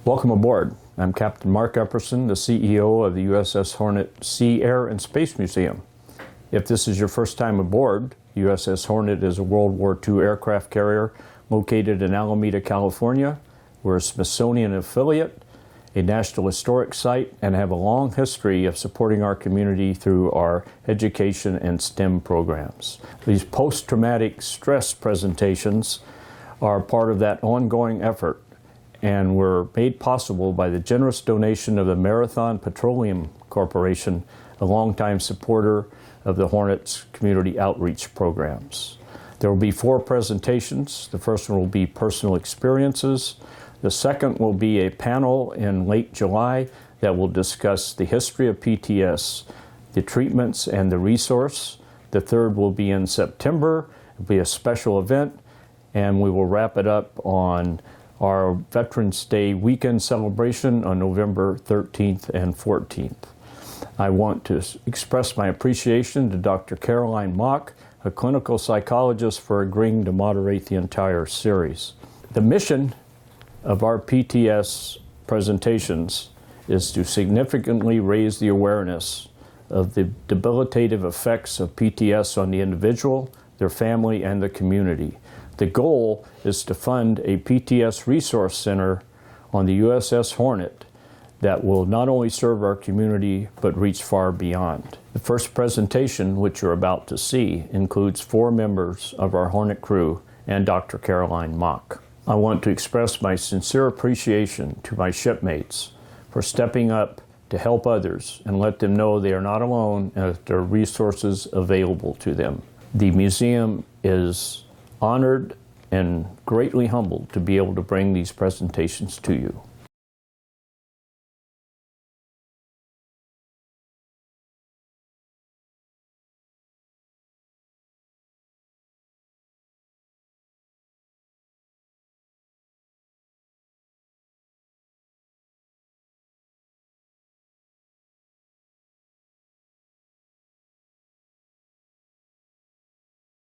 Welcome aboard. I'm Captain Mark Epperson, the CEO of the USS Hornet Sea Air and Space Museum. If this is your first time aboard, USS Hornet is a World War II aircraft carrier located in Alameda, California. We're a Smithsonian affiliate, a National Historic Site, and have a long history of supporting our community through our education and STEM programs. These post-traumatic stress presentations are part of that ongoing effort and were made possible by the generous donation of the Marathon Petroleum Corporation, a longtime supporter of the Hornet's community outreach programs. There will be 4 presentations. The first one will be personal experiences. The second will be a panel in late July that will discuss the history of PTS, the treatments, and the resource. The third will be in September. It will be a special event, and we will wrap it up on our Veterans Day weekend celebration on November 13th and 14th. I want to express my appreciation to Dr. Caroline Mock, a clinical psychologist, for agreeing to moderate the entire series. The mission of our PTS presentations is to significantly raise the awareness of the debilitative effects of PTS on the individual, their family, and the community. The goal is to fund a PTS resource center on the USS Hornet that will not only serve our community but reach far beyond. The first presentation, which you're about to see, includes 4 members of our Hornet crew and Dr. Caroline Mock. I want to express my sincere appreciation to my shipmates for stepping up to help others and let them know they are not alone and that there are resources available to them. The museum is honored and greatly humbled to be able to bring these presentations to you.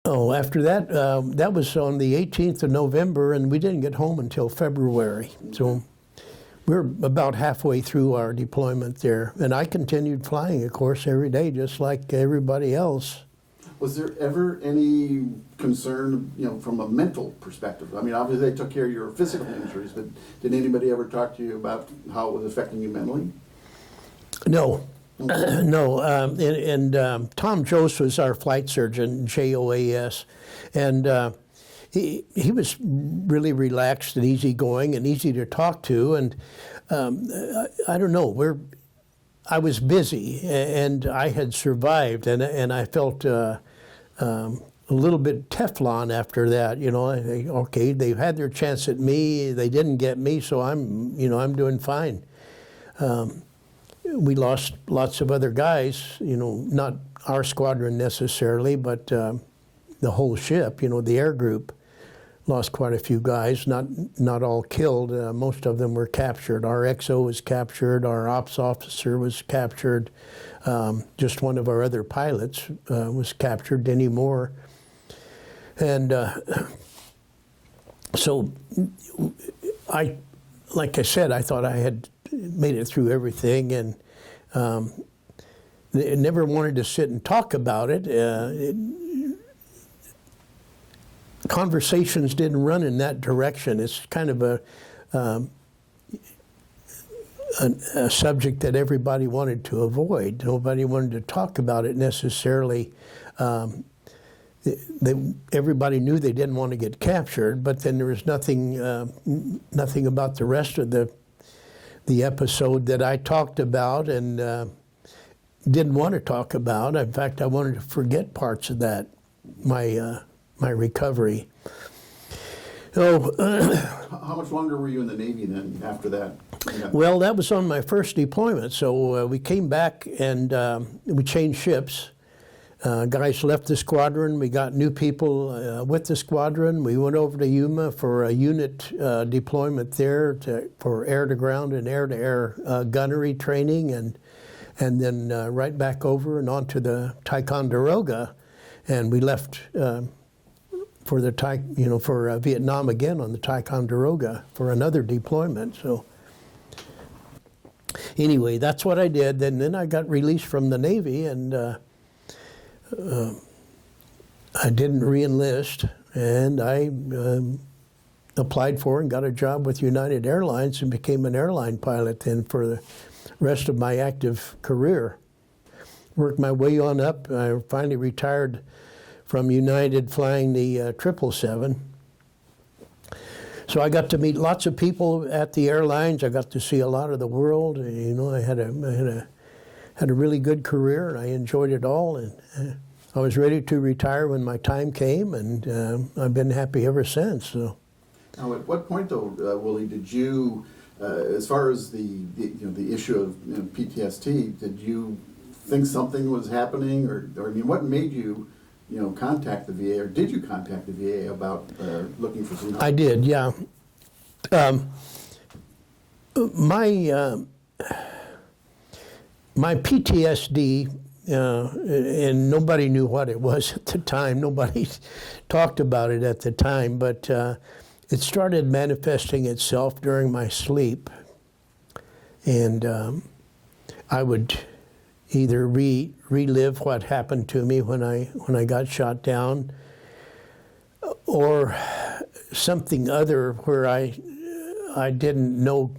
Oh, after that, that was on the 18th of November, and we didn't get home until February. So we're about halfway through our deployment there. And I continued flying, of course, every day, just like everybody else. Was there ever any concern, from a mental perspective? I mean, obviously they took care of your physical injuries, but did anybody ever talk to you about how it was affecting you mentally? No. No, Tom Jost was our flight surgeon, Joas, and he was really relaxed and easygoing and easy to talk to, and I don't know, I was busy and I had survived, and I felt a little bit Teflon after that, okay, they had their chance at me, they didn't get me, so I'm doing fine. We lost lots of other guys, not our squadron necessarily, but the whole ship, the air group lost quite a few guys, not all killed. Most of them were captured. Our XO was captured, our ops officer was captured. Just one of our other pilots was captured, Denny Moore. And so like I said, I thought I had made it through everything, and never wanted to sit and talk about it. Conversations didn't run in that direction. It's kind of a subject that everybody wanted to avoid. Nobody wanted to talk about it necessarily. Everybody knew they didn't want to get captured, but then there was nothing about the rest of the episode that I talked about and didn't want to talk about. In fact, I wanted to forget parts of that, my recovery. So, how much longer were you in the Navy then after that? Well, that was on my first deployment. So we came back and we changed ships. Guys left the squadron. We got new people with the squadron. We went over to Yuma for a unit deployment there for air-to-ground and air-to-air gunnery training, and then right back over and onto the Ticonderoga, and we left for the for Vietnam again on the Ticonderoga for another deployment. So anyway, that's what I did. Then I got released from the Navy, and I didn't re-enlist, and I applied for and got a job with United Airlines and became an airline pilot then for the rest of my active career. Worked my way on up. I finally retired from United flying the 777. So I got to meet lots of people at the airlines. I got to see a lot of the world. You know, I had a really good career, and I enjoyed it all. And I was ready to retire when my time came, and I've been happy ever since. So. Now, at what point, though, Willie, did you, as far as the issue of PTSD, did you think something was happening, or I mean, what made you, contact the VA, or did you contact the VA about looking for some help? I did, yeah. My PTSD, and nobody knew what it was at the time. Nobody talked about it at the time, but it started manifesting itself during my sleep, and I would either relive what happened to me when I got shot down, or something other where I didn't know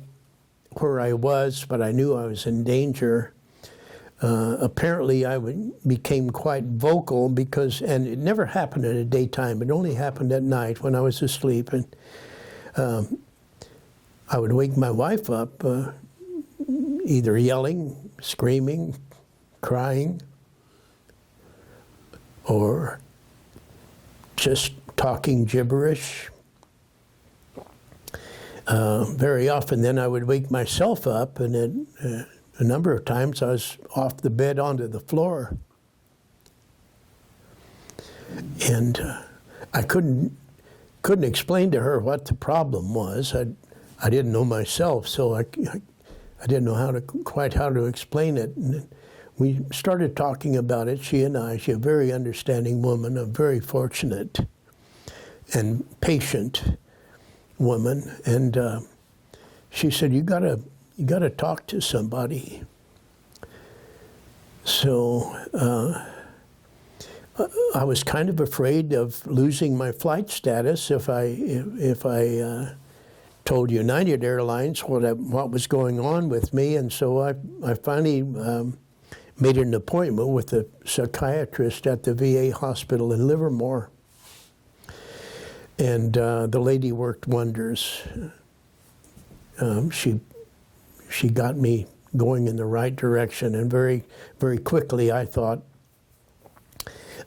where I was, but I knew I was in danger. Apparently, I became quite vocal and it never happened in the daytime. It only happened at night when I was asleep, and I would wake my wife up, either yelling, screaming, crying, or just talking gibberish. Very often then I would wake myself up, and a number of times I was off the bed onto the floor. And I couldn't explain to her what the problem was. I didn't know myself, so I didn't know quite how to explain it. And we started talking about it, she and I. She's a very understanding woman, a very fortunate and patient woman, and she said, you gotta talk to somebody. So I was kind of afraid of losing my flight status if I told United Airlines what was going on with me, and so I finally made an appointment with a psychiatrist at the VA hospital in Livermore. And the lady worked wonders. She got me going in the right direction, and very, very quickly I thought.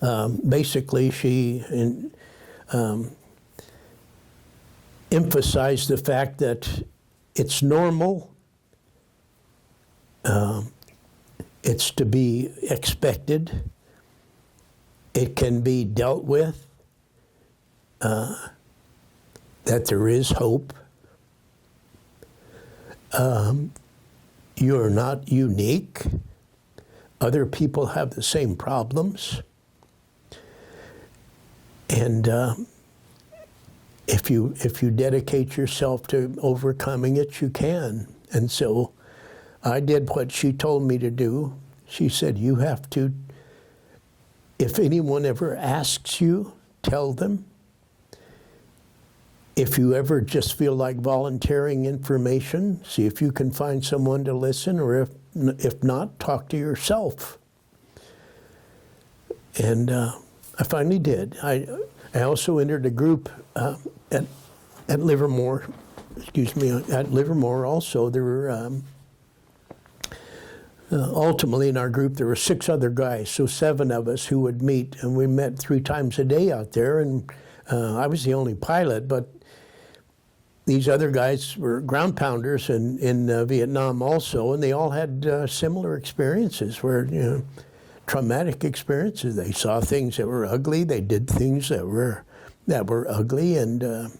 Basically, she emphasized the fact that it's normal, it's to be expected, it can be dealt with, that there is hope. You're not unique. Other people have the same problems. And if you dedicate yourself to overcoming it, you can. And so I did what she told me to do. She said, you have to, if anyone ever asks you, tell them. If you ever just feel like volunteering information, see if you can find someone to listen, or if not, talk to yourself. And I finally did. I also entered a group at Livermore. Excuse me, at Livermore also. There were ultimately in our group there were 6 other guys, so 7 of us who would meet, and we met 3 times a day out there. And I was the only pilot, but these other guys were ground pounders in Vietnam also, and they all had similar experiences where, traumatic experiences. They saw things that were ugly. They did things that were ugly, and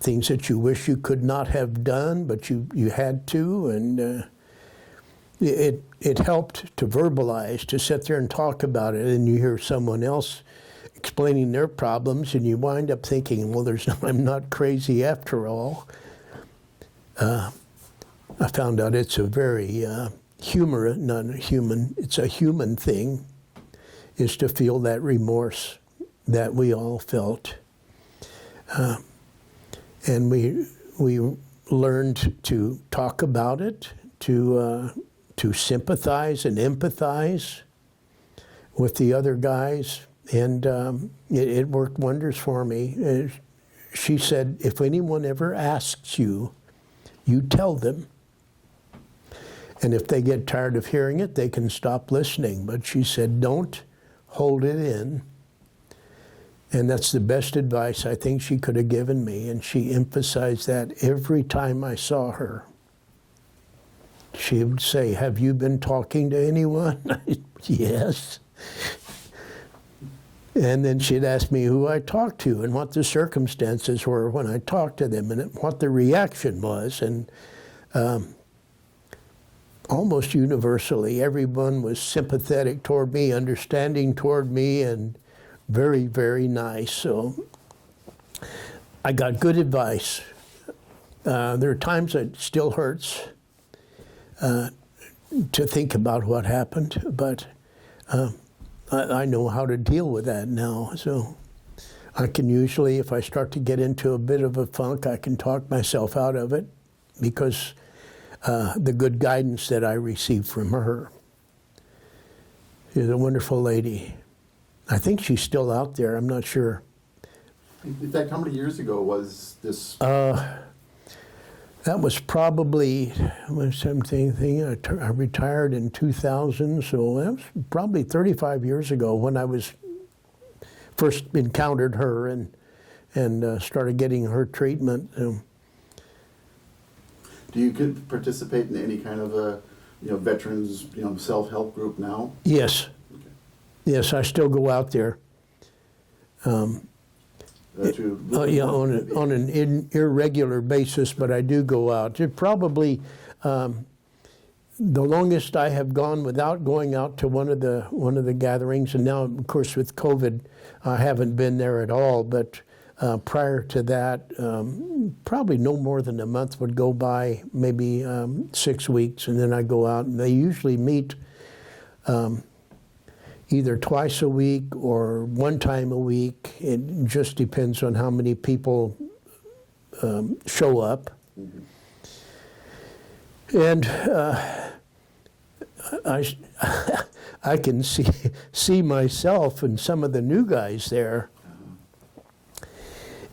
things that you wish you could not have done, but you had to. And it helped to verbalize, to sit there and talk about it, and you hear someone else explaining their problems, and you wind up thinking, well, I'm not crazy after all. I found out it's a very it's a human thing, is to feel that remorse that we all felt. And we learned to talk about it, to sympathize and empathize with the other guys, and it worked wonders for me. She said, if anyone ever asks you, you tell them. And if they get tired of hearing it, they can stop listening. But she said, don't hold it in. And that's the best advice I think she could have given me. And she emphasized that every time I saw her. She would say, have you been talking to anyone? Yes. And then she'd ask me who I talked to and what the circumstances were when I talked to them and what the reaction was. And almost universally, everyone was sympathetic toward me, understanding toward me, and very, very nice. So I got good advice. There are times it still hurts to think about what happened, but I know how to deal with that now. So I can usually, if I start to get into a bit of a funk, I can talk myself out of it because the good guidance that I received from her. She's a wonderful lady. I think she's still out there. I'm not sure. In fact, how many years ago was this? That was probably, I retired in 2000, so that was probably 35 years ago when I was first encountered her and started getting her treatment. Do you participate in any kind of a veterans self-help group now? Yes. Okay. Yes, I still go out there. On an irregular basis, but I do go out. It probably the longest I have gone without going out to one of the gatherings, and now of course with COVID, I haven't been there at all. But prior to that, probably no more than a month would go by, maybe 6 weeks, and then I go out, and they usually meet either twice a week or one time a week. It just depends on how many people show up. Mm-hmm. And I can see myself and some of the new guys there.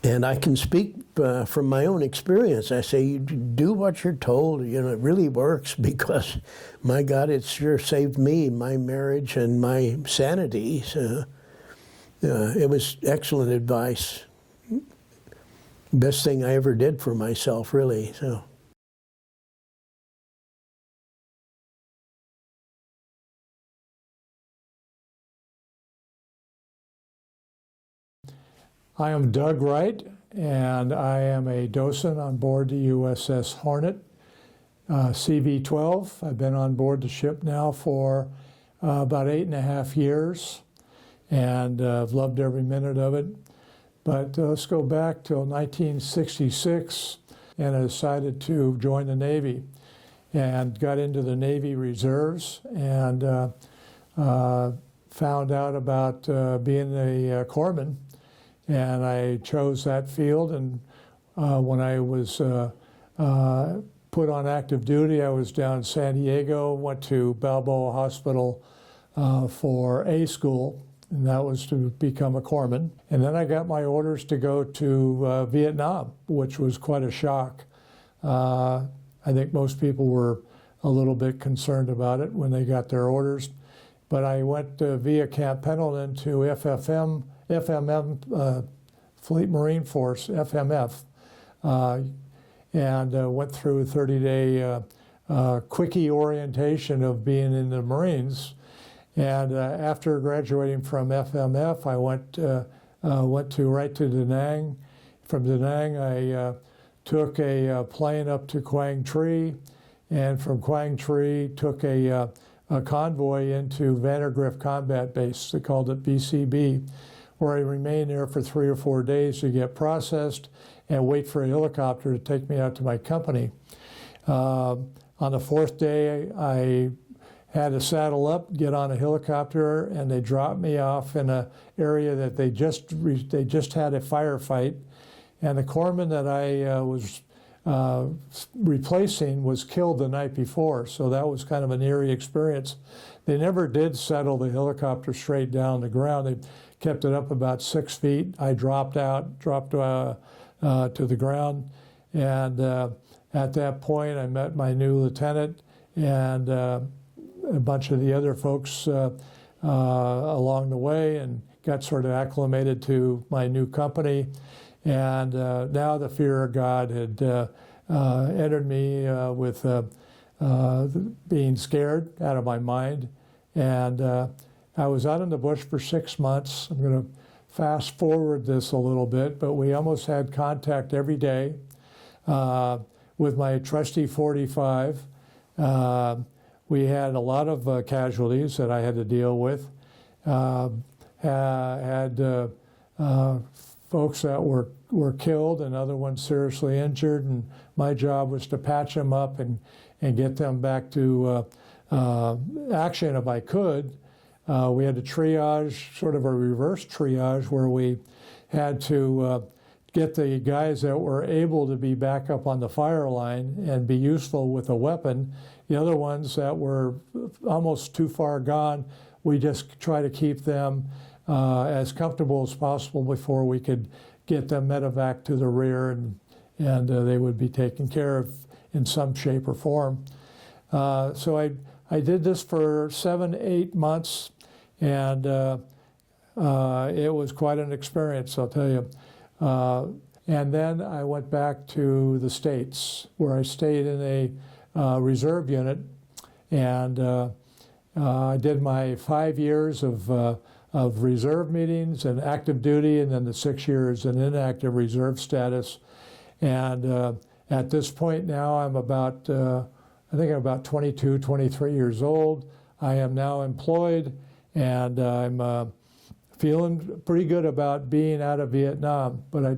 And I can speak from my own experience. I say, you do what you're told. It really works because, my God, it sure saved me, my marriage and my sanity. So, it was excellent advice. Best thing I ever did for myself, really. So. I am Doug Wright, and I am a docent on board the USS Hornet, CV-12. I've been on board the ship now for about 8.5 years, and I've loved every minute of it. But let's go back till 1966, and I decided to join the Navy, and got into the Navy Reserves, and found out about being a corpsman. And I chose that field, and when I was put on active duty, I was down in San Diego, went to Balboa Hospital for A school, and that was to become a corpsman. And then I got my orders to go to Vietnam, which was quite a shock. I think most people were a little bit concerned about it when they got their orders. But I went via Camp Pendleton to FMM, Fleet Marine Force, FMF, and went through a 30-day quickie orientation of being in the Marines. And after graduating from FMF, I went right to Da Nang. From Da Nang, I took a plane up to Quang Tri, and from Quang Tri took a convoy into Vandergrift Combat Base. They called it BCB, where I remained there for 3 or 4 days to get processed and wait for a helicopter to take me out to my company. On the fourth day, I had to saddle up, get on a helicopter, and they dropped me off in an area that they just had a firefight, and the corpsman that I was replacing was killed the night before, so that was kind of an eerie experience. They never did settle the helicopter straight down the ground. They kept it up about 6 feet. I dropped to the ground, and at that point I met my new lieutenant and a bunch of the other folks along the way, and got sort of acclimated to my new company. And now the fear of God had entered me with being scared out of my mind. And I was out in the bush for 6 months. I'm going to fast forward this a little bit, but we almost had contact every day with my trusty 45. We had a lot of casualties that I had to deal with. Had folks that were killed and other ones seriously injured, and my job was to patch them up and get them back to action if I could. We had to triage, sort of a reverse triage, where we had to get the guys that were able to be back up on the fire line and be useful with a weapon. The other ones that were almost too far gone, we just try to keep them as comfortable as possible before we could get them medevac to the rear, and they would be taken care of in some shape or form. So I did this for 7-8 months, and it was quite an experience, I'll tell you. And then I went back to the States, where I stayed in a reserve unit, and I did my 5 years of reserve meetings and active duty, and then the 6 years in inactive reserve status. And at this point now, I'm about, I think I'm about 22, 23 years old. I am now employed, and I'm feeling pretty good about being out of Vietnam. But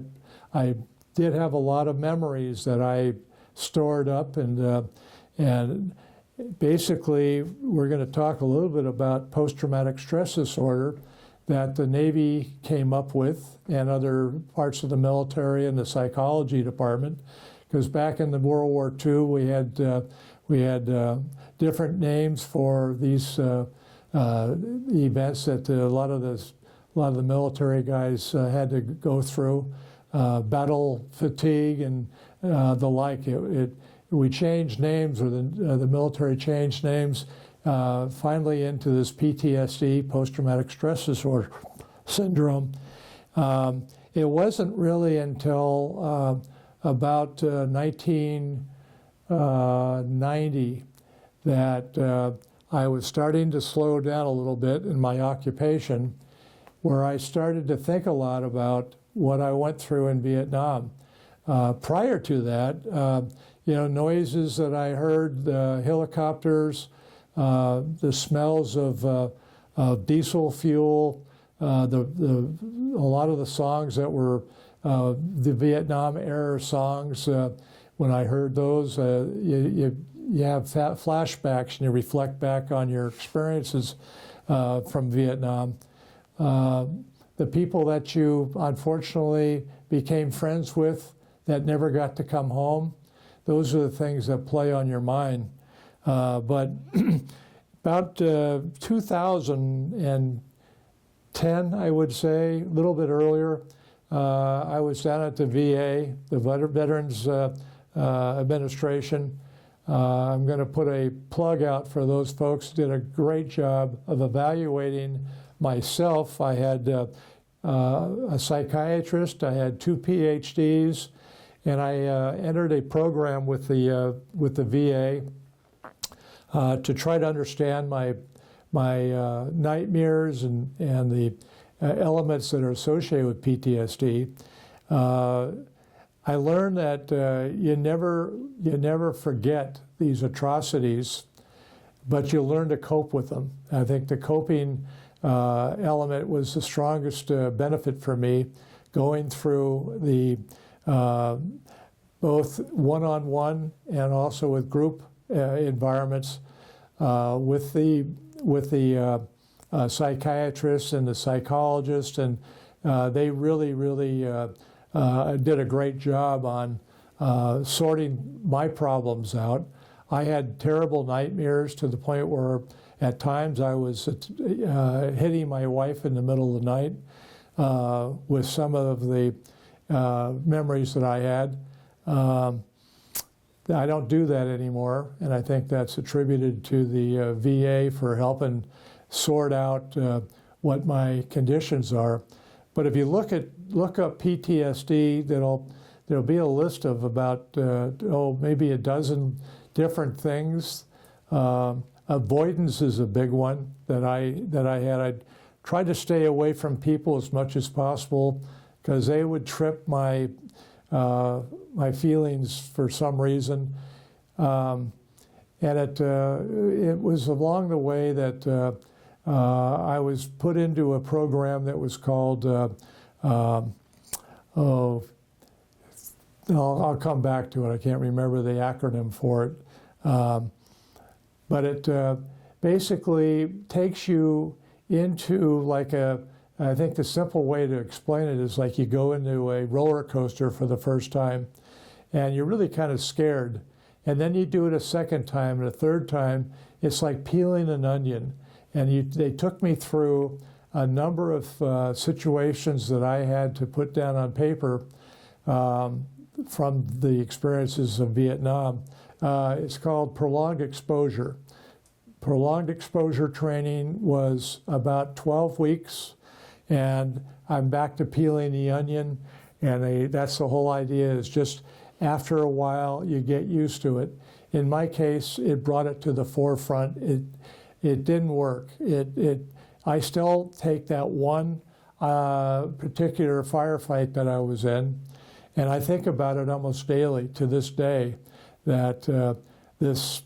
I did have a lot of memories that I stored up, and basically, we're going to talk a little bit about post-traumatic stress disorder that the Navy came up with, and other parts of the military and the psychology department. Because back in the World War II, we had different names for these events that a lot of the military guys had to go through, battle fatigue and the like. We changed names, or the military changed names, finally into this PTSD, post-traumatic stress disorder syndrome. It wasn't really until about 1990 that I was starting to slow down a little bit in my occupation, where I started to think a lot about what I went through in Vietnam. Prior to that, noises that I heard, the helicopters, the smells of diesel fuel, a lot of the songs that were the Vietnam era songs. When I heard those, you have flashbacks, and you reflect back on your experiences from Vietnam. The people that you unfortunately became friends with that never got to come home, those are the things that play on your mind. But about 2010, I would say, a little bit earlier, I was down at the VA, the Veterans Administration. I'm going to put a plug out for those folks who did a great job of evaluating myself. I had a psychiatrist, I had 2 PhDs, and I entered a program with the VA to try to understand my nightmares and the elements that are associated with PTSD. I learned that you never forget these atrocities, but you learn to cope with them. I think the coping element was the strongest benefit for me, going through the both one-on-one and also with group environments with the psychiatrists and the psychologists, and they really did a great job on sorting my problems out. I had terrible nightmares to the point where at times I was hitting my wife in the middle of the night with some of the memories that I had. I don't do that anymore, and I think that's attributed to the VA for helping sort out what my conditions are. But if you look up PTSD, there'll be a list of about maybe a dozen different things. Avoidance is a big one that I had. I tried to stay away from people as much as possible because they would trip my feelings for some reason. And it was along the way that I was put into a program that was called, I'll come back to it. I can't remember the acronym for it. But it basically takes you into I think the simple way to explain it is like you go into a roller coaster for the first time and you're really kind of scared. And then you do it a second time and a third time. It's like peeling an onion. And they took me through a number of situations that I had to put down on paper from the experiences of Vietnam. It's called prolonged exposure. Prolonged exposure training was about 12 weeks, and I'm back to peeling the onion, and that's the whole idea, is just after a while you get used to it. In my case, it brought it to the forefront. It didn't work. I still take that one particular firefight that I was in, and I think about it almost daily to this day, that this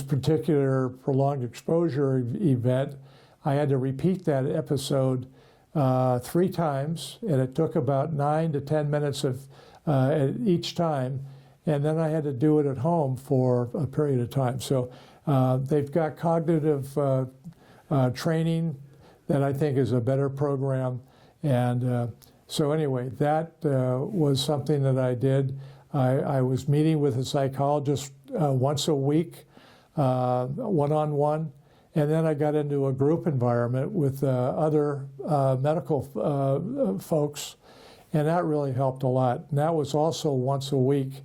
particular prolonged exposure event, I had to repeat that episode 3 times, and it took about 9 to 10 minutes of each time, and then I had to do it at home for a period of time. So they've got cognitive training that I think is a better program, and so anyway, that was something that I did. I was meeting with a psychologist once a week, one-on-one, and then I got into a group environment with other medical folks, and that really helped a lot. And that was also once a week,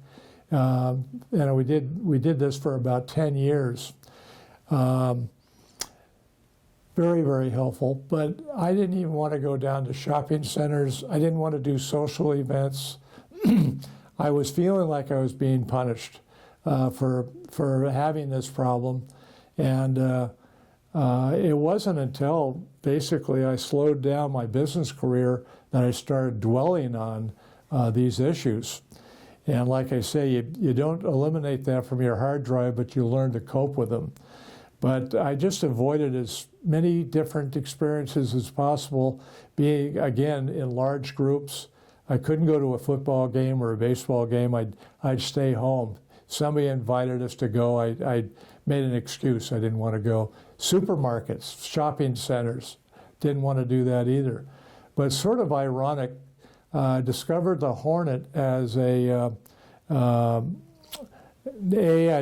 and we did this for about 10 years. Very, very helpful, but I didn't even want to go down to shopping centers. I didn't want to do social events. I was feeling like I was being punished for having this problem, and it wasn't until basically I slowed down my business career that I started dwelling on these issues. And like I say, you don't eliminate that from your hard drive, but you learn to cope with them. But I just avoided as many different experiences as possible, being, again, in large groups. I couldn't go to a football game or a baseball game. I'd stay home. Somebody invited us to go. I made an excuse. I didn't want to go. Supermarkets, shopping centers, didn't want to do that either. But it's sort of ironic. Discovered the Hornet as I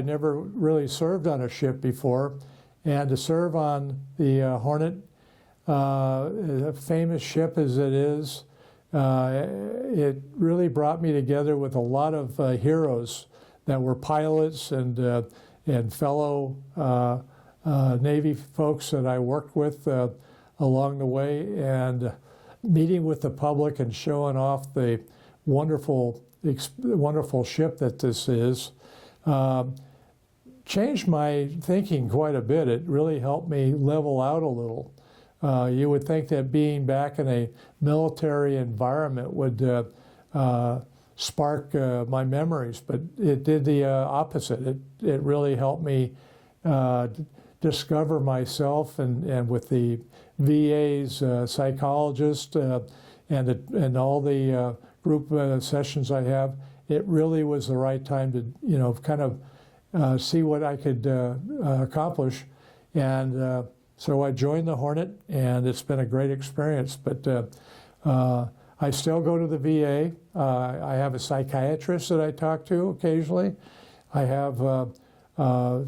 never really served on a ship before, and to serve on the Hornet, a famous ship as it is, it really brought me together with a lot of heroes that were pilots and fellow Navy folks that I worked with along the way, and meeting with the public and showing off the wonderful ship that this is. Changed my thinking quite a bit. It really helped me level out a little. You would think that being back in a military environment would spark my memories, but it did the opposite. It really helped me discover myself, and with the VA's psychologist and all the group sessions I have, it really was the right time to, you know, kind of see what I could accomplish. And so I joined the Hornet, and it's been a great experience. But I still go to the VA. I have a psychiatrist that I talk to occasionally. I have,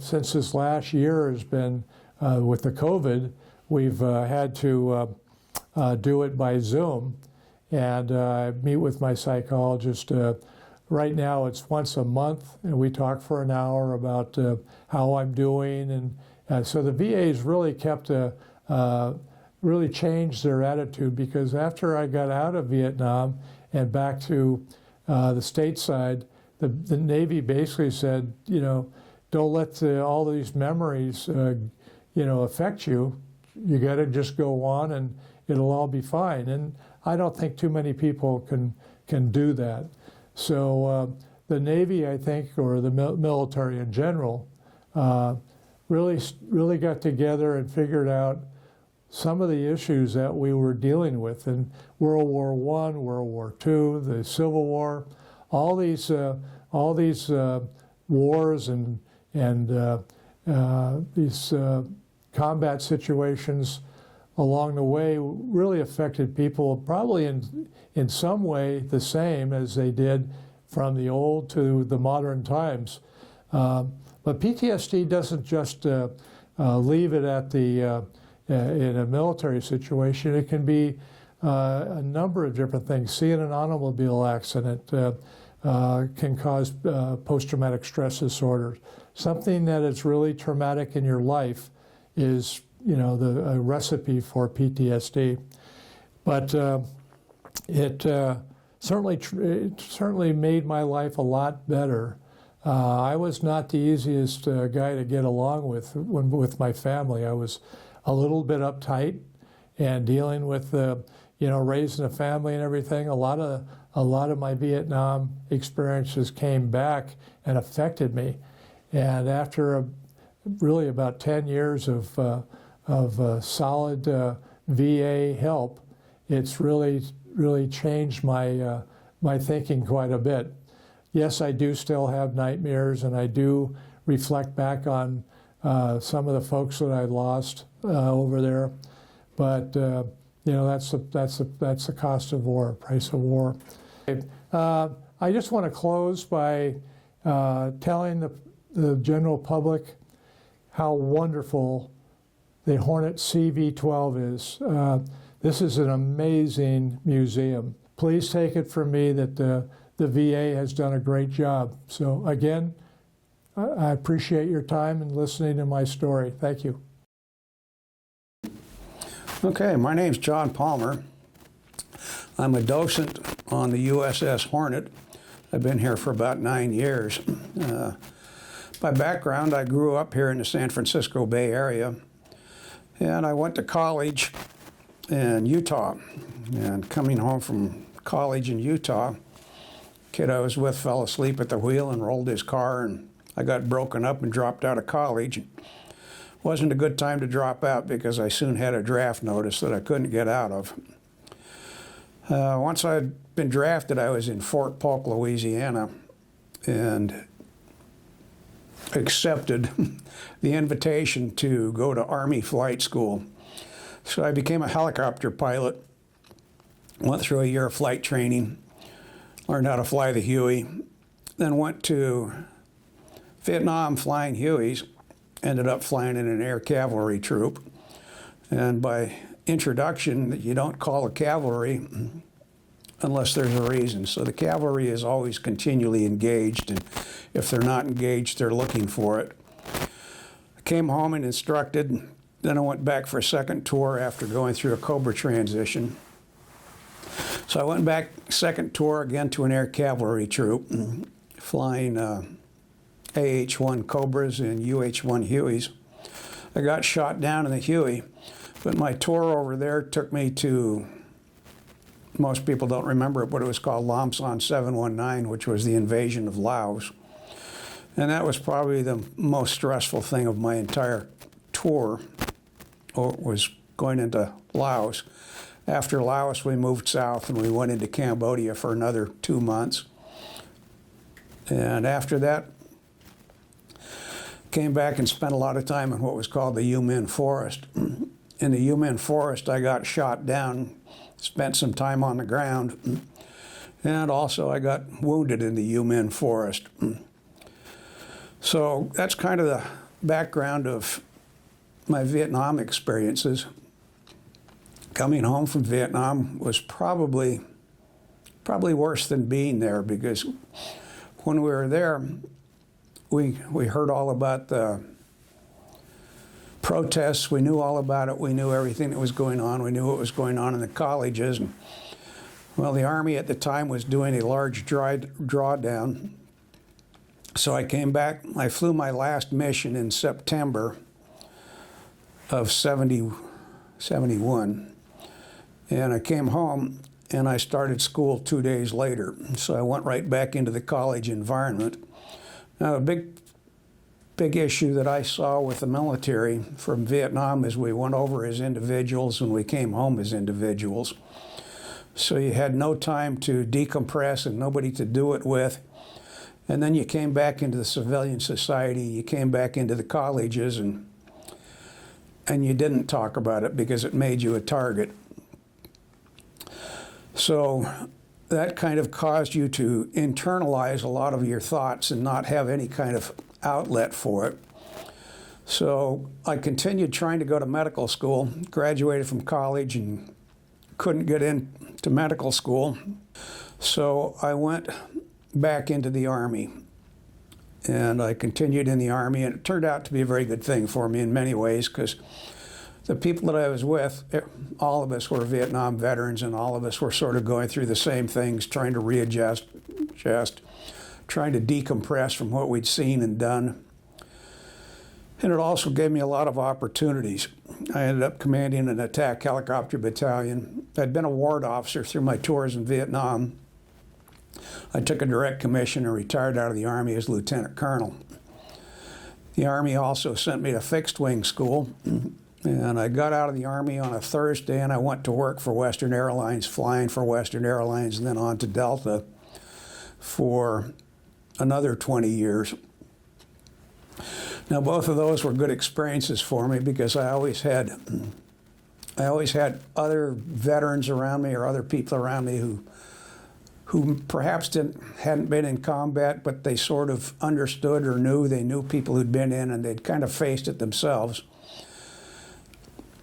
since this last year has been with the COVID, we've had to do it by Zoom. And I meet with my psychologist. Right now it's once a month, and we talk for an hour about how I'm doing. And so the VA's really kept really changed their attitude, because after I got out of Vietnam and back to the stateside, the Navy basically said, you know, don't let all these memories, you know, affect you. You got to just go on, and it'll all be fine. And I don't think too many people can do that. So the Navy, I think, or the military in general, really got together and figured out some of the issues that we were dealing with in World War I, World War II, the Civil War, all these wars and these combat situations along the way really affected people probably in some way the same as they did from the old to the modern times. But PTSD doesn't just leave it at the in a military situation. It can be a number of different things. Seeing an automobile accident can cause post-traumatic stress disorder. Something that is really traumatic in your life is, you know, a recipe for PTSD. But it certainly made my life a lot better. I was not the easiest guy to get along with my family. I was a little bit uptight, and dealing with you know, raising a family and everything. A lot of my Vietnam experiences came back and affected me. And after really about 10 years of solid VA help, it's really changed my thinking quite a bit. Yes, I do still have nightmares, and I do reflect back on some of the folks that I lost over there, but you know, that's the cost of war, price of war. I just want to close by telling the general public how wonderful the Hornet CV-12 is. This is an amazing museum. Please take it from me that the VA has done a great job. So again, I appreciate your time and listening to my story. Thank you. Okay, my name's John Palmer. I'm a docent on the USS Hornet. I've been here for about 9 years. By background, I grew up here in the San Francisco Bay Area, and I went to college in Utah. And coming home from college in Utah, kid I was with fell asleep at the wheel and rolled his car, and I got broken up and dropped out of college. Wasn't a good time to drop out because I soon had a draft notice that I couldn't get out of. Once I'd been drafted, I was in Fort Polk, Louisiana, and accepted the invitation to go to Army flight school. So I became a helicopter pilot, went through a year of flight training, learned how to fly the Huey, then went to Vietnam flying Hueys, ended up flying in an air cavalry troop. And by introduction, you don't call a cavalry unless there's a reason. So the cavalry is always continually engaged, and if they're not engaged, they're looking for it. I came home and instructed, then I went back for a second tour after going through a Cobra transition. So I went back second tour again to an air cavalry troop, flying AH-1 Cobras and UH-1 Hueys. I got shot down in the Huey, but my tour over there took me to, most people don't remember it, but it was called Lam Son 719, which was the invasion of Laos. And that was probably the most stressful thing of my entire tour, was going into Laos. After Laos, we moved south and we went into Cambodia for another 2 months. And after that, came back and spent a lot of time in what was called the UMIN forest. In the UMIN forest, I got shot down, spent some time on the ground, and also I got wounded in the UMIN forest. So that's kind of the background of my Vietnam experiences. Coming home from Vietnam was probably worse than being there, because when we were there, we heard all about the protests. We knew all about it. We knew everything that was going on. We knew what was going on in the colleges. And, well, the Army at the time was doing a large drawdown. So I came back. I flew my last mission in September of 71. And I came home and I started school 2 days later. So I went right back into the college environment. Now, a big issue that I saw with the military from Vietnam is we went over as individuals and we came home as individuals. So you had no time to decompress and nobody to do it with. And then you came back into the civilian society, you came back into the colleges, and you didn't talk about it because it made you a target. So that kind of caused you to internalize a lot of your thoughts and not have any kind of outlet for it. So I continued trying to go to medical school, graduated from college and couldn't get into medical school. So I went back into the Army. And I continued in the Army, and it turned out to be a very good thing for me in many ways, because the people that I was with, all of us were Vietnam veterans, and all of us were sort of going through the same things, trying to readjust, trying to decompress from what we'd seen and done. And it also gave me a lot of opportunities. I ended up commanding an attack helicopter battalion. I'd been a ward officer through my tours in Vietnam. I took a direct commission and retired out of the Army as lieutenant colonel. The Army also sent me to fixed wing school, and I got out of the Army on a Thursday and I went to work for Western Airlines, flying for Western Airlines, and then on to Delta for another 20 years. Now, both of those were good experiences for me because I always had other veterans around me or other people around me who perhaps hadn't been in combat, but they sort of understood or they knew people who'd been in, and they'd kind of faced it themselves.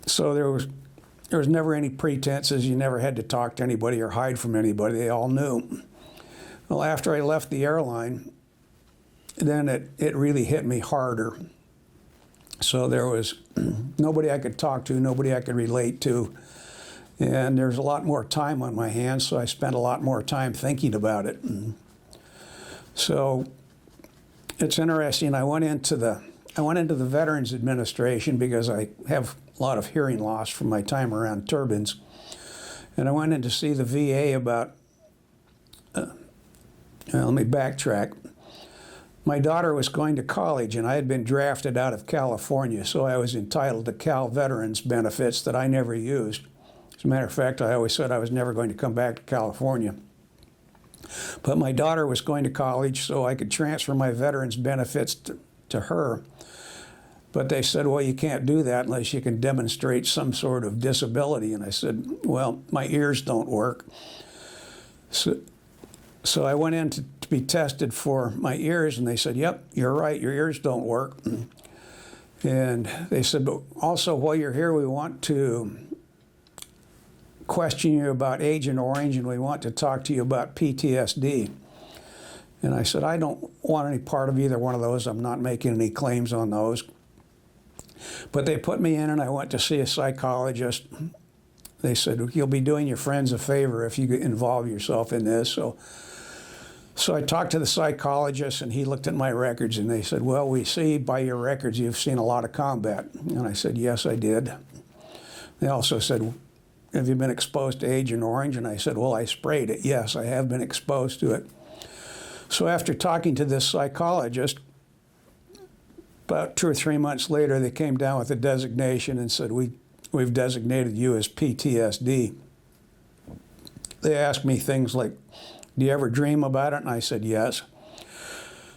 So there was never any pretenses. You never had to talk to anybody or hide from anybody. They all knew. Well, after I left the airline, then it really hit me harder. So there was nobody I could talk to, nobody I could relate to. And there's a lot more time on my hands, so I spent a lot more time thinking about it. So it's interesting. I went into the Veterans Administration because I have a lot of hearing loss from my time around turbines. And I went in to see the VA about, let me backtrack. My daughter was going to college, and I had been drafted out of California, so I was entitled to Cal Veterans benefits that I never used. As a matter of fact, I always said I was never going to come back to California. But my daughter was going to college, so I could transfer my veterans benefits to her. But they said, well, you can't do that unless you can demonstrate some sort of disability. And I said, well, my ears don't work. So I went in to be tested for my ears, and they said, yep, you're right, your ears don't work. And they said, but also while you're here, we want to question you about Agent Orange, and we want to talk to you about PTSD. And I said, I don't want any part of either one of those. I'm not making any claims on those. But they put me in, and I went to see a psychologist. They said, you'll be doing your friends a favor if you involve yourself in this. So I talked to the psychologist, and he looked at my records, and they said, well, we see by your records you've seen a lot of combat. And I said, yes, I did. They also said, have you been exposed to Agent Orange? And I said, well, I sprayed it. Yes, I have been exposed to it. So after talking to this psychologist, about 2 or 3 months later, they came down with a designation and said, we've designated you as PTSD. They asked me things like, do you ever dream about it? And I said, yes.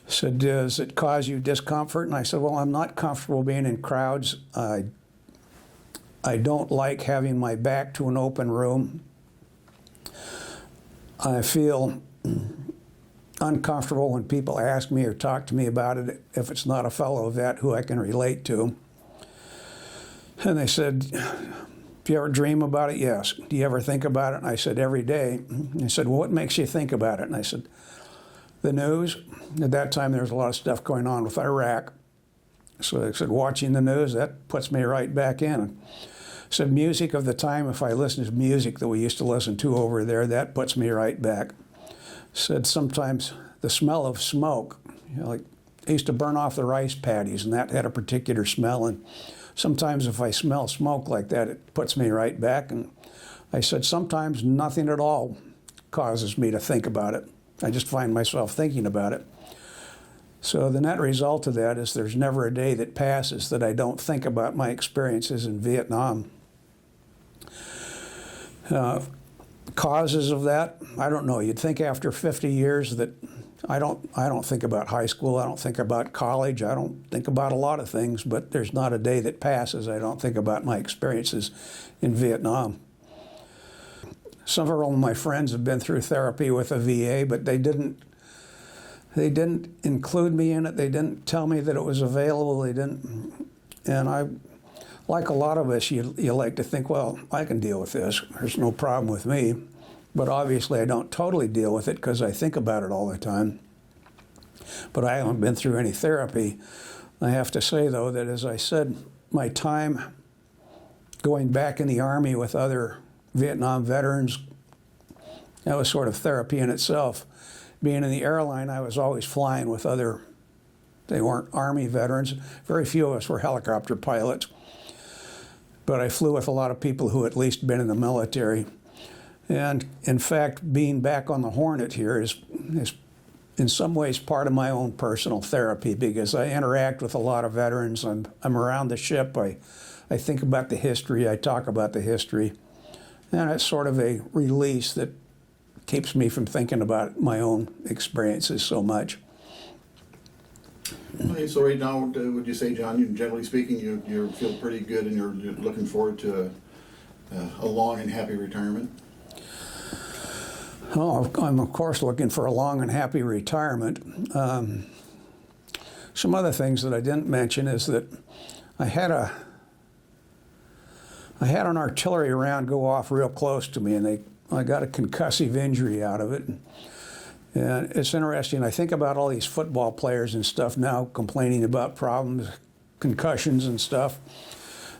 Said, does it cause you discomfort? And I said, well, I'm not comfortable being in crowds. I don't like having my back to an open room. I feel uncomfortable when people ask me or talk to me about it if it's not a fellow vet who I can relate to. And they said, do you ever dream about it? Yes. Do you ever think about it? And I said, every day. And they said, well, what makes you think about it? And I said, the news. At that time, there was a lot of stuff going on with Iraq. So they said, watching the news, that puts me right back in. Said, music of the time, if I listen to music that we used to listen to over there, that puts me right back. Said, sometimes the smell of smoke, like I used to burn off the rice paddies, and that had a particular smell. And sometimes if I smell smoke like that, it puts me right back. And I said, sometimes nothing at all causes me to think about it. I just find myself thinking about it. So the net result of that is there's never a day that passes that I don't think about my experiences in Vietnam. Causes of that, I don't know. You'd think after 50 years that I don't think about high school, I don't think about college, I don't think about a lot of things, but there's not a day that passes I don't think about my experiences in Vietnam. Several of my friends have been through therapy with a VA, but they didn't include me in it. They didn't tell me that it was available. They didn't, and I, like a lot of us, you like to think, well, I can deal with this. There's no problem with me. But obviously I don't totally deal with it because I think about it all the time. But I haven't been through any therapy. I have to say, though, that as I said, my time going back in the Army with other Vietnam veterans, that was sort of therapy in itself. Being in the airline, I was always flying with other, they weren't Army veterans. Very few of us were helicopter pilots. But I flew with a lot of people who had at least been in the military. And in fact, being back on the Hornet here is in some ways part of my own personal therapy because I interact with a lot of veterans. I'm around the ship. I think about the history. I talk about the history. And it's sort of a release that keeps me from thinking about my own experiences so much. Okay, so right now, would you say, John, generally speaking, you feel pretty good and you're looking forward to a long and happy retirement? Oh, I'm of course looking for a long and happy retirement. Some other things that I didn't mention is that I had an artillery round go off real close to me, and I got a concussive injury out of it. And it's interesting. I think about all these football players and stuff now complaining about problems, concussions and stuff.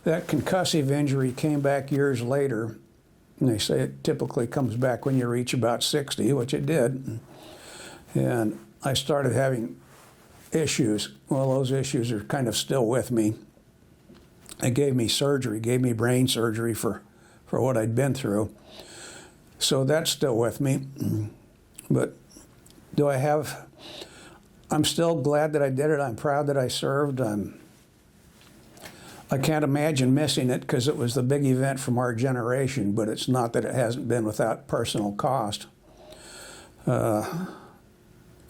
That concussive injury came back years later. And they say it typically comes back when you reach about 60, which it did. And I started having issues. Well, those issues are kind of still with me. They gave me surgery, gave me brain surgery for what I'd been through. So that's still with me. But I'm still glad that I did it. I'm proud that I served. I can't imagine missing it because it was the big event from our generation, but it's not that it hasn't been without personal cost. I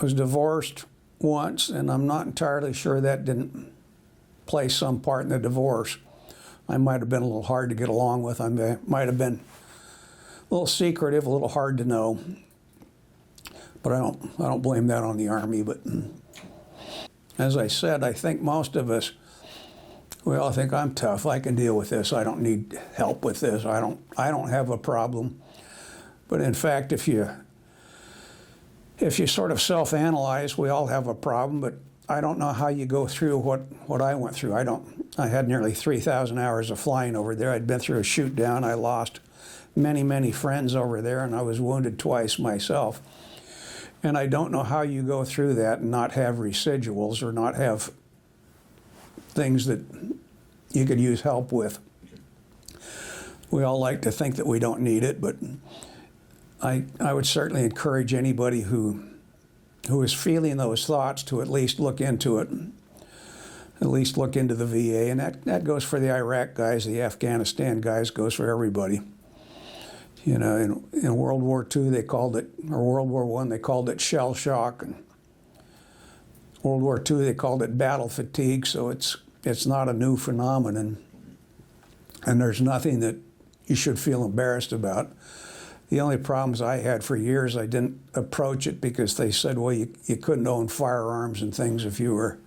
was divorced once, and I'm not entirely sure that didn't play some part in the divorce. I might have been a little hard to get along with. I might have been a little secretive, a little hard to know. But I don't blame that on the Army. But as I said, I think most of us, we all think I'm tough. I can deal with this. I don't need help with this. I don't have a problem. But in fact, if you sort of self-analyze, we all have a problem. But I don't know how you go through what I went through. I had nearly 3,000 hours of flying over there. I'd been through a shoot down. I lost many, many friends over there, and I was wounded twice myself. And I don't know how you go through that and not have residuals or not have things that you could use help with. We all like to think that we don't need it, but I would certainly encourage anybody who is feeling those thoughts to at least look into it, at least look into the VA. And that goes for the Iraq guys, the Afghanistan guys, goes for everybody. You know, in World War II they called it, or World War I, they called it shell shock. And World War II, they called it battle fatigue, so it's not a new phenomenon. And there's nothing that you should feel embarrassed about. The only problems I had for years, I didn't approach it because they said, well, you couldn't own firearms and things if you were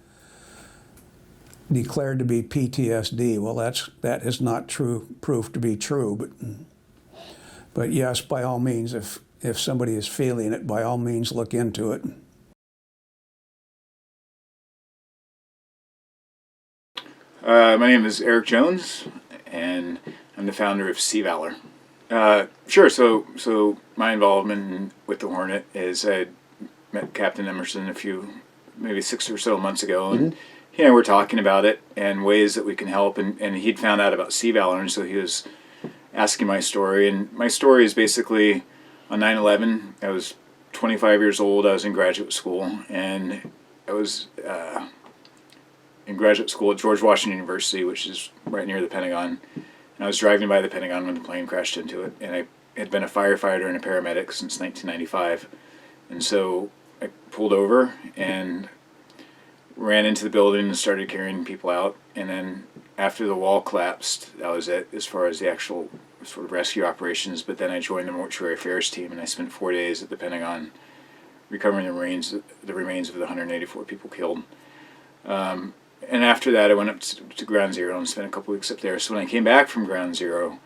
declared to be PTSD. Well, that is not true, proved to be true. But yes, by all means, if somebody is feeling it, by all means, look into it. My name is Eric Jones, and I'm the founder of Sea Valor. Sure. So my involvement with the Hornet is I met Captain Emerson maybe 6 or so months ago, and he and I were talking about it and ways that we can help. And he'd found out about Sea Valor, and so he was asking my story. And my story is basically on 9/11. I was 25 years old. I was in graduate school, and I was in graduate school at George Washington University, which is right near the Pentagon. And I was driving by the Pentagon when the plane crashed into it, and I had been a firefighter and a paramedic since 1995. And so I pulled over and ran into the building and started carrying people out. And then after the wall collapsed, that was it as far as the actual sort of rescue operations. But then I joined the mortuary affairs team, and I spent 4 days at the Pentagon recovering the remains of the 184 people killed. And after that, I went up to Ground Zero and spent a couple weeks up there. So when I came back from Ground Zero,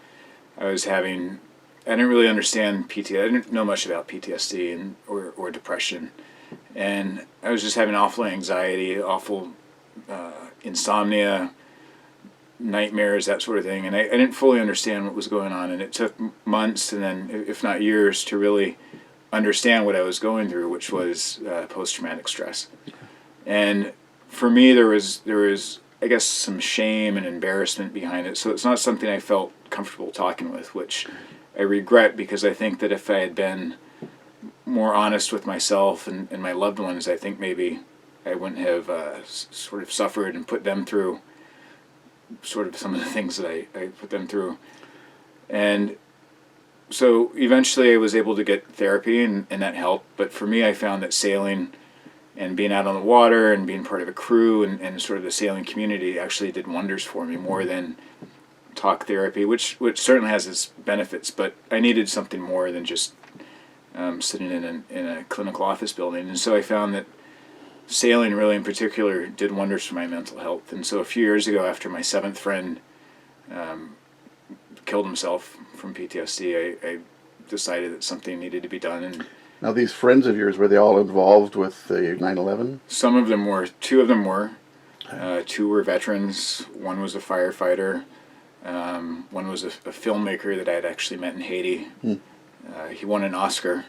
I didn't really understand PTSD. I didn't know much about PTSD or depression. And I was just having awful anxiety, awful insomnia, nightmares, that sort of thing. And I didn't fully understand what was going on. And it took months and then, if not years, to really understand what I was going through, which was post-traumatic stress. And for me, there was, I guess, some shame and embarrassment behind it. So it's not something I felt comfortable talking with, which I regret, because I think that if I had been more honest with myself and my loved ones, I think maybe I wouldn't have sort of suffered and put them through sort of some of the things that I put them through. And so eventually I was able to get therapy, and that helped. But for me, I found that sailing and being out on the water and being part of a crew and sort of the sailing community actually did wonders for me, more than talk therapy, which certainly has its benefits. But I needed something more than just sitting in a clinical office building. And so I found that sailing, really in particular, did wonders for my mental health. And so a few years ago, after my 7th friend killed himself from PTSD, I decided that something needed to be done. And Now, these friends of yours, were they all involved with the 9/11? some of them were. 2 of them were. 2 were veterans. 1 was a firefighter. 1 was a filmmaker that I had actually met in Haiti. He won an Oscar,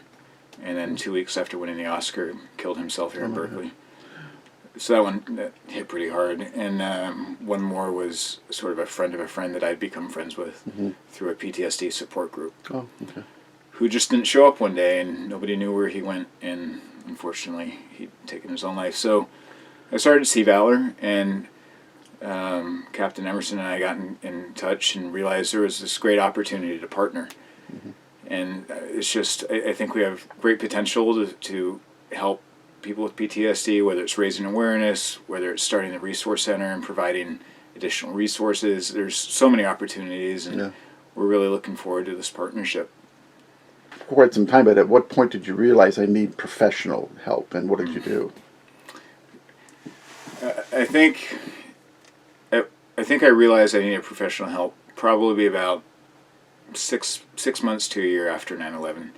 and then 2 weeks after winning the Oscar, killed himself here in Berkeley. So that hit pretty hard. And 1 more was sort of a friend that I'd become friends with through a PTSD support group. Oh, okay. Who just didn't show up one day, and nobody knew where he went, and unfortunately he'd taken his own life. So I started Sea Valor, and Captain Emerson and I got in touch and realized there was this great opportunity to partner. And it's just, I think we have great potential to help people with PTSD, whether it's raising awareness, whether it's starting the resource center and providing additional resources. There's so many opportunities, and we're really looking forward to this partnership. Quite some time, but at what point did you realize I need professional help, and what did you do? I think I realized I needed professional help probably about six months to a year after 9/11.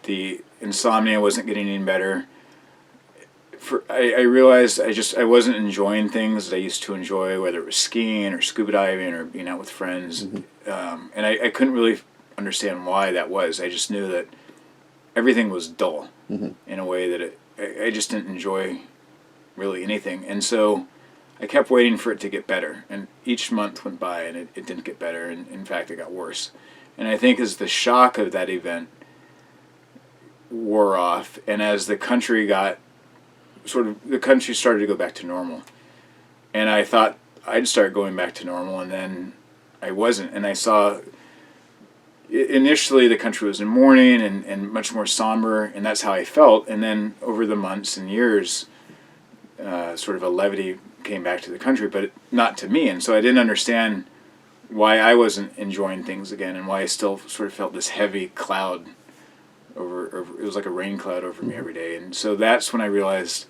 The insomnia wasn't getting any better. I realized I wasn't enjoying things that I used to enjoy, whether it was skiing or scuba diving or being out with friends. And I couldn't really understand why that was. I just knew that everything was dull in a way that I just didn't enjoy really anything. And so I kept waiting for it to get better. And each month went by and it didn't get better. And in fact, it got worse. And I think as the shock of that event wore off, and as the country started to go back to normal. And I thought I'd start going back to normal, and then I wasn't. And I saw, initially the country was in mourning and much more somber, and that's how I felt. And then over the months and years, sort of a levity came back to the country, but not to me. And so I didn't understand why I wasn't enjoying things again, and why I still sort of felt this heavy cloud over it was like a rain cloud over me every day. And so that's when I realized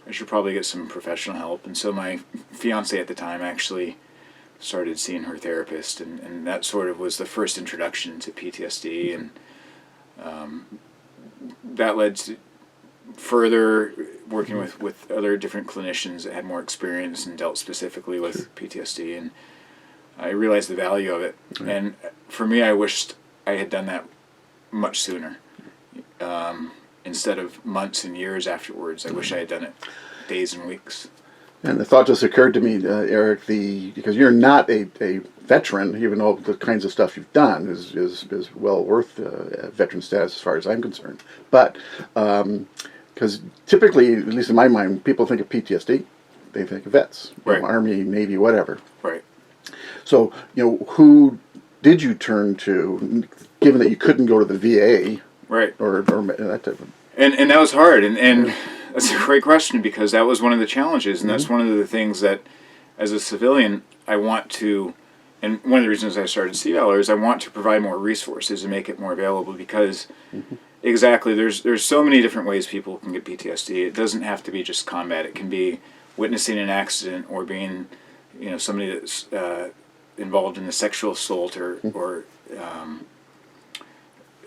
I should probably get some professional help. And so my fiance at the time actually started seeing her therapist, and that sort of was the first introduction to PTSD, and that led to further working with other different clinicians that had more experience and dealt specifically with PTSD, and I realized the value of it. Right. And for me, I wished I had done that much sooner, instead of months and years afterwards. I wish I had done it days and weeks. And the thought just occurred to me, Eric, because you're not a veteran, even though the kinds of stuff you've done is well worth veteran status as far as I'm concerned. But because typically, at least in my mind, people think of PTSD, they think of vets, right. Army, Navy, whatever. Right. So, who did you turn to, given that you couldn't go to the VA? Right. Or that type of... And that was hard, and that's a great question, because that was one of the challenges, and that's one of the things that, as a civilian, I want to, and one of the reasons I started Sea Valor is I want to provide more resources and make it more available, because exactly, there's so many different ways people can get PTSD. It doesn't have to be just combat. It can be witnessing an accident, or being, somebody that's involved in a sexual assault, or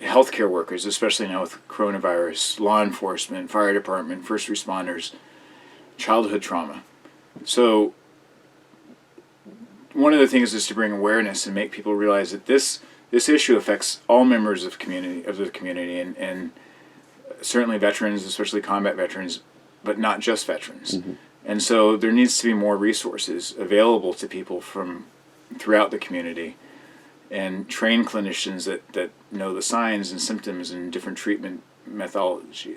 healthcare workers, especially now with coronavirus, law enforcement, fire department, first responders, childhood trauma. So one of the things is to bring awareness and make people realize that this issue affects all members of the community, and certainly veterans, especially combat veterans, but not just veterans. And so there needs to be more resources available to people from throughout the community, and train clinicians that know the signs and symptoms and different treatment methods.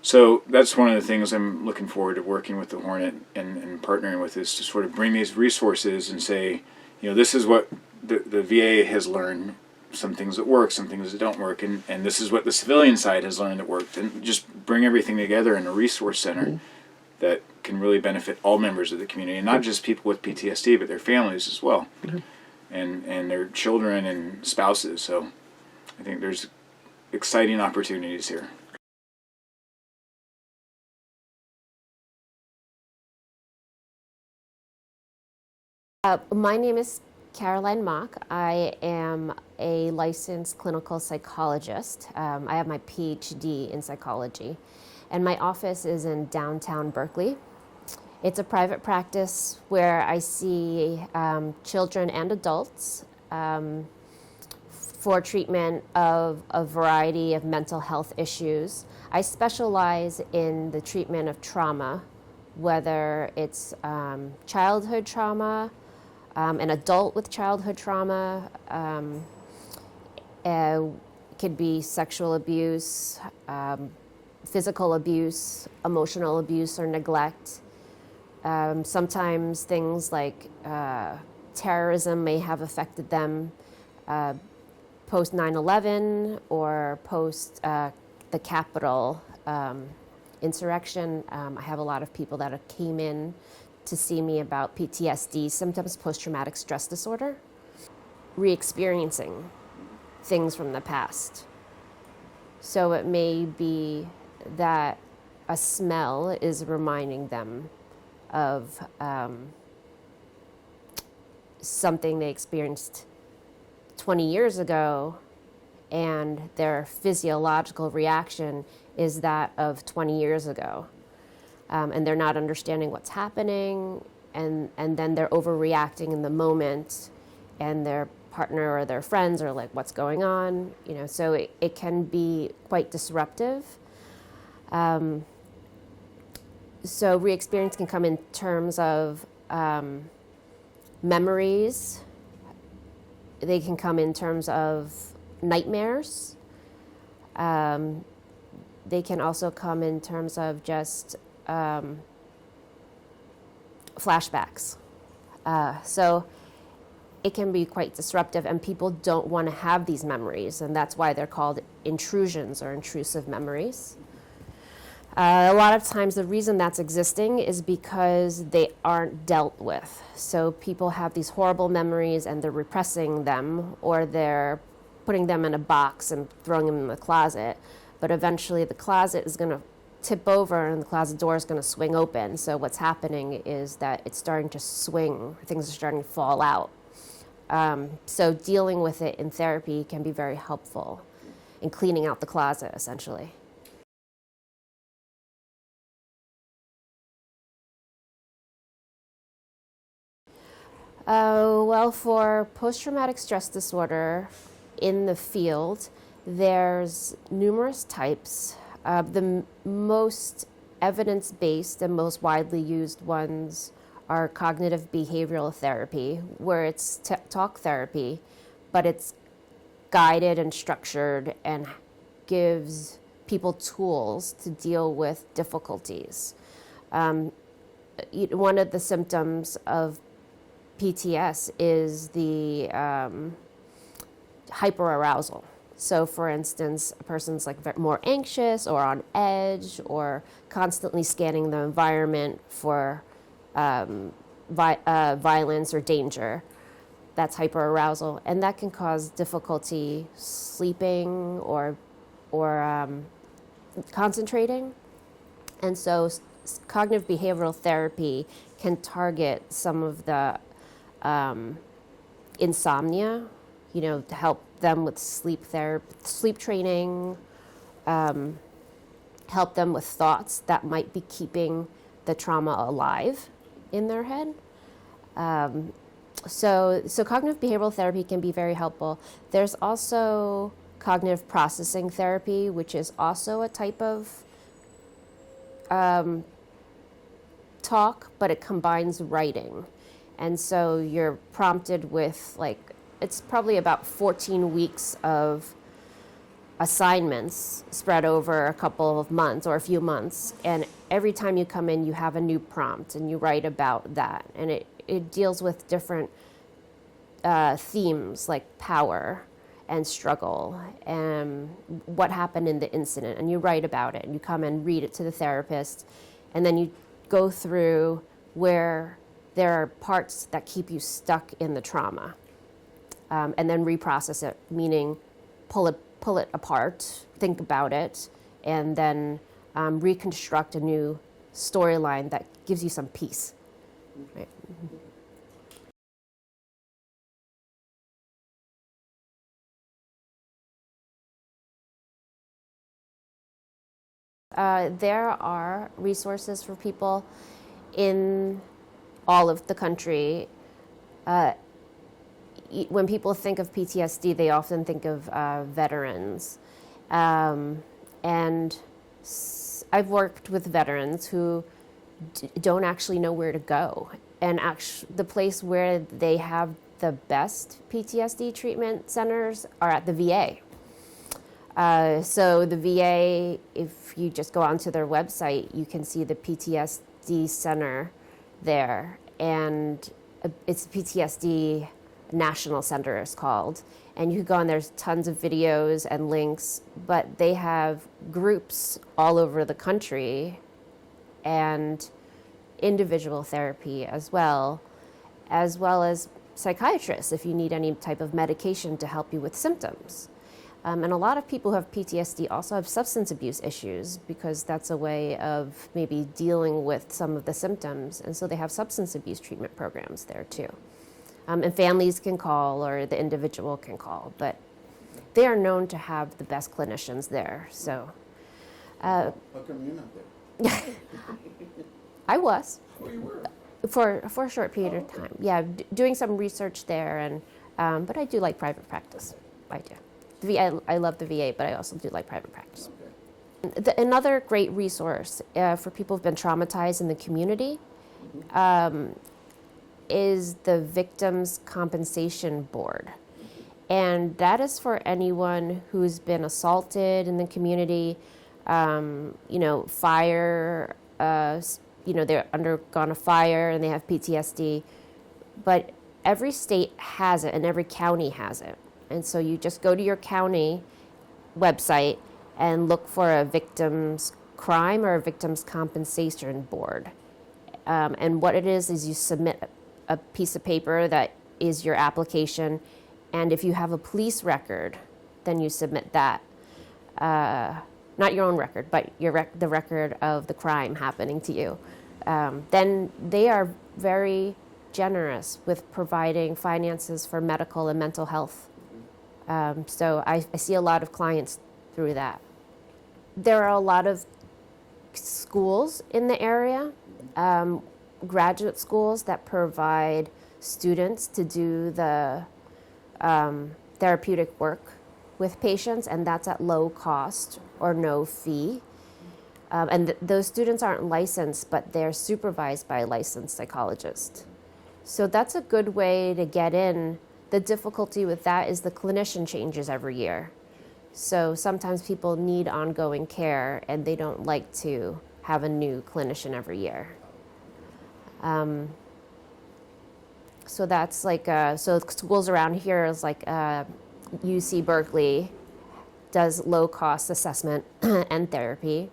So that's one of the things I'm looking forward to working with the Hornet and partnering with, is to sort of bring these resources and say, this is what the VA has learned, some things that work, some things that don't work, and this is what the civilian side has learned that worked, and just bring everything together in a resource center that can really benefit all members of the community, and not just people with PTSD, but their families as well. And their children and spouses. So I think there's exciting opportunities here. My name is Caroline Mock. I am a licensed clinical psychologist. I have my PhD in psychology, and my office is in downtown Berkeley. It's a private practice where I see children and adults for treatment of a variety of mental health issues. I specialize in the treatment of trauma, whether it's childhood trauma, an adult with childhood trauma, could be sexual abuse, physical abuse, emotional abuse or neglect. Sometimes things like terrorism may have affected them post 9/11 or post the Capitol insurrection. I have a lot of people that came in to see me about PTSD, sometimes post-traumatic stress disorder, re-experiencing things from the past. So it may be that a smell is reminding them of something they experienced 20 years ago, and their physiological reaction is that of 20 years ago. And they're not understanding what's happening, and then they're overreacting in the moment, and their partner or their friends are like, what's going on? So it can be quite disruptive. So re-experience can come in terms of memories. They can come in terms of nightmares. They can also come in terms of just flashbacks. So it can be quite disruptive, and people don't want to have these memories, and that's why they're called intrusions or intrusive memories. A lot of times the reason that's existing is because they aren't dealt with. So people have these horrible memories and they're repressing them, or they're putting them in a box and throwing them in the closet. But eventually the closet is going to tip over and the closet door is going to swing open. So what's happening is that it's starting to swing, things are starting to fall out. So dealing with it in therapy can be very helpful in cleaning out the closet, essentially. Well, for post-traumatic stress disorder in the field, there's numerous types. The most evidence-based and most widely used ones are cognitive behavioral therapy, where it's talk therapy, but it's guided and structured and gives people tools to deal with difficulties. One of the symptoms of PTS is the hyperarousal. So for instance, a person's like more anxious or on edge or constantly scanning the environment for violence or danger. That's hyperarousal, and that can cause difficulty sleeping or concentrating. And so cognitive behavioral therapy can target some of the insomnia, to help them with sleep training, help them with thoughts that might be keeping the trauma alive in their head. So cognitive behavioral therapy can be very helpful. There's also cognitive processing therapy, which is also a type of talk, but it combines writing. And so you're prompted with it's probably about 14 weeks of assignments spread over a couple of months or a few months. And every time you come in, you have a new prompt and you write about that. And it deals with different themes like power and struggle and what happened in the incident. And you write about it and you come and read it to the therapist. And then you go through where there are parts that keep you stuck in the trauma. And then reprocess it, meaning pull it apart, think about it, and then reconstruct a new storyline that gives you some peace. Right. There are resources for people in all of the country. When people think of PTSD, they often think of veterans. And I've worked with veterans who don't actually know where to go. And the place where they have the best PTSD treatment centers are at the VA. So the VA, if you just go onto their website, you can see the PTSD center there. And it's PTSD National Center is called, and you can go on, there's tons of videos and links, but they have groups all over the country and individual therapy as well as psychiatrists if you need any type of medication to help you with symptoms. And a lot of people who have PTSD also have substance abuse issues because that's a way of maybe dealing with some of the symptoms, and so they have substance abuse treatment programs there too. And families can call or the individual can call, but they are known to have the best clinicians there. So, How come you're not there? I was Oh, you were? for a short period of time. Yeah, doing some research there, and but I do like private practice. I do. The VA, I love the VA, but I also do like private practice. Okay. Another great resource for people who've been traumatized in the community is the Victims Compensation Board. And that is for anyone who's been assaulted in the community, fire, they're undergone a fire and they have PTSD. But every state has it and every county has it. And so you just go to your county website and look for a Victims crime or a victim's compensation board. And what it is you submit a piece of paper that is your application, and if you have a police record, then you submit that. Not your own record, but the record of the crime happening to you. Then they are very generous with providing finances for medical and mental health. So I see a lot of clients through that. There are a lot of schools in the area, graduate schools that provide students to do the therapeutic work with patients, and that's at low cost or no fee. And those students aren't licensed, but they're supervised by a licensed psychologist. So that's a good way to get in. The difficulty with that is the clinician changes every year. So sometimes people need ongoing care, and they don't like to have a new clinician every year. So that's like, so schools around here is like UC Berkeley does low-cost assessment and therapy.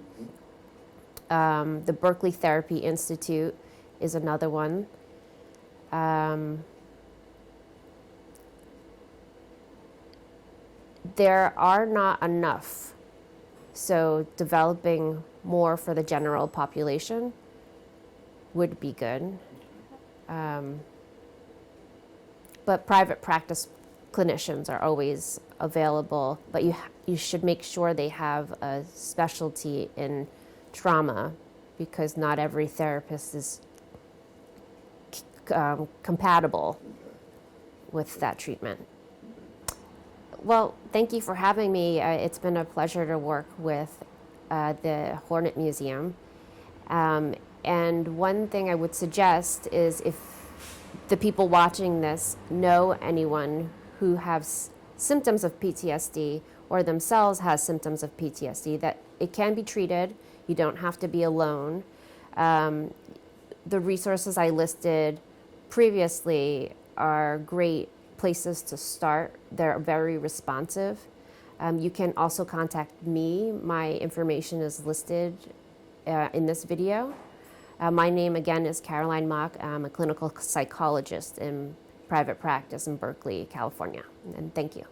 The Berkeley Therapy Institute is another one. There are not enough, so developing more for the general population would be good. But private practice clinicians are always available, but you should make sure they have a specialty in trauma, because not every therapist is compatible with that treatment. Well, thank you for having me. It's been a pleasure to work with the Hornet Museum. And one thing I would suggest is, if the people watching this know anyone who has symptoms of PTSD or themselves has symptoms of PTSD, that it can be treated. You don't have to be alone. The resources I listed previously are great places to start. They're very responsive. You can also contact me. My information is listed in this video. My name again is Caroline Mock. I'm a clinical psychologist in private practice in Berkeley, California. And thank you.